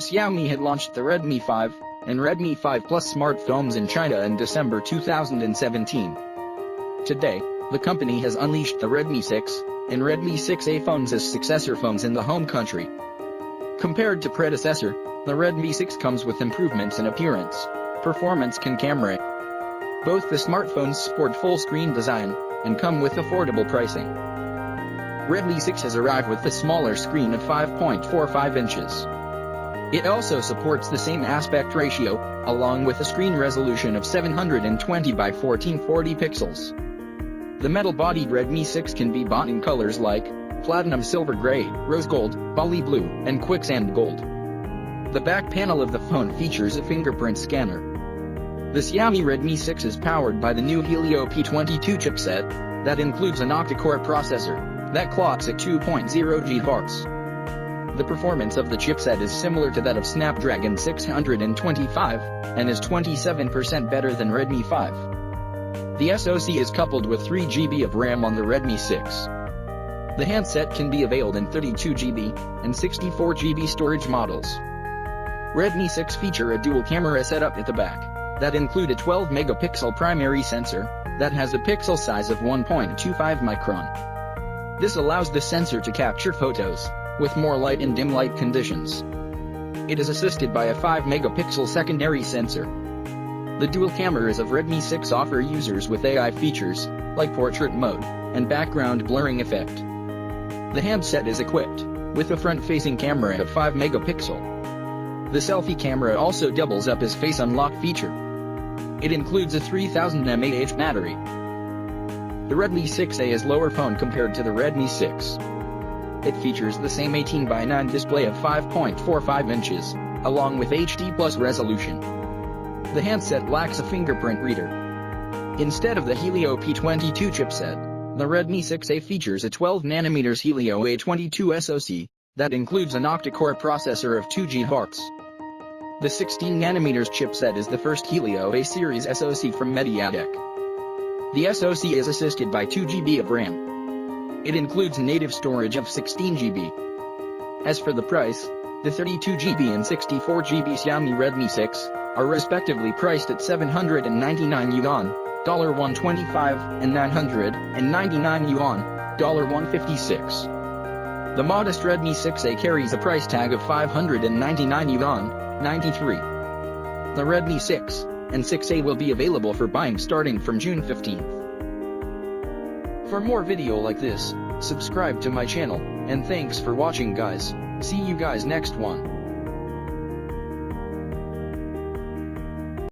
Xiaomi had launched the Redmi 5 and Redmi 5 Plus smartphones in China in December 2017. Today, the company has unleashed the Redmi 6 and Redmi 6A phones as successor phones in the home country. Compared to predecessor, the Redmi 6 comes with improvements in appearance, performance and camera. Both the smartphones sport full-screen design and come with affordable pricing. Redmi 6 has arrived with a smaller screen of 5.45 inches. It also supports the same aspect ratio, along with a screen resolution of 720 by 1440 pixels. The metal-bodied Redmi 6 can be bought in colors like platinum silver gray, rose gold, Bali blue, and quicksand gold. The back panel of the phone features a fingerprint scanner. The Xiaomi Redmi 6 is powered by the new Helio P22 chipset that includes an octa-core processor that clocks at 2.0 GHz. The performance of the chipset is similar to that of Snapdragon 625 and is 27% better than Redmi 5. The SoC is coupled with 3 GB of RAM on the Redmi 6. The handset can be availed in 32 GB and 64 GB storage models. Redmi 6 feature a dual camera setup at the back that include a 12-megapixel primary sensor that has a pixel size of 1.25 micron. This allows the sensor to capture photos with more light in dim light conditions. It is assisted by a 5-megapixel secondary sensor. The dual cameras of Redmi 6 offer users with AI features like portrait mode and background blurring effect. The handset is equipped with a front-facing camera of 5 megapixel. The selfie camera also doubles up as face unlock feature. It includes a 3000 mAh battery. The Redmi 6A is lower phone compared to the Redmi 6. It features the same 18:9 display of 5.45 inches, along with HD+ resolution. The handset lacks a fingerprint reader. Instead of the Helio P22 chipset, the Redmi 6A features a 12nm Helio A22 SoC that includes an octa-core processor of 2 GHz. The 16nm chipset is the first Helio A series SoC from MediaTek. The SoC is assisted by 2 GB of RAM. It includes native storage of 16 GB. As for the price, the 32 GB and 64 GB Xiaomi Redmi 6 are respectively priced at 799 yuan, $125, and 999 yuan, $156. The modest Redmi 6A carries a price tag of 599 yuan, 93. The Redmi 6 and 6A will be available for buying starting from June 15th. For more video like this, subscribe to my channel, and thanks for watching guys. See you guys next one.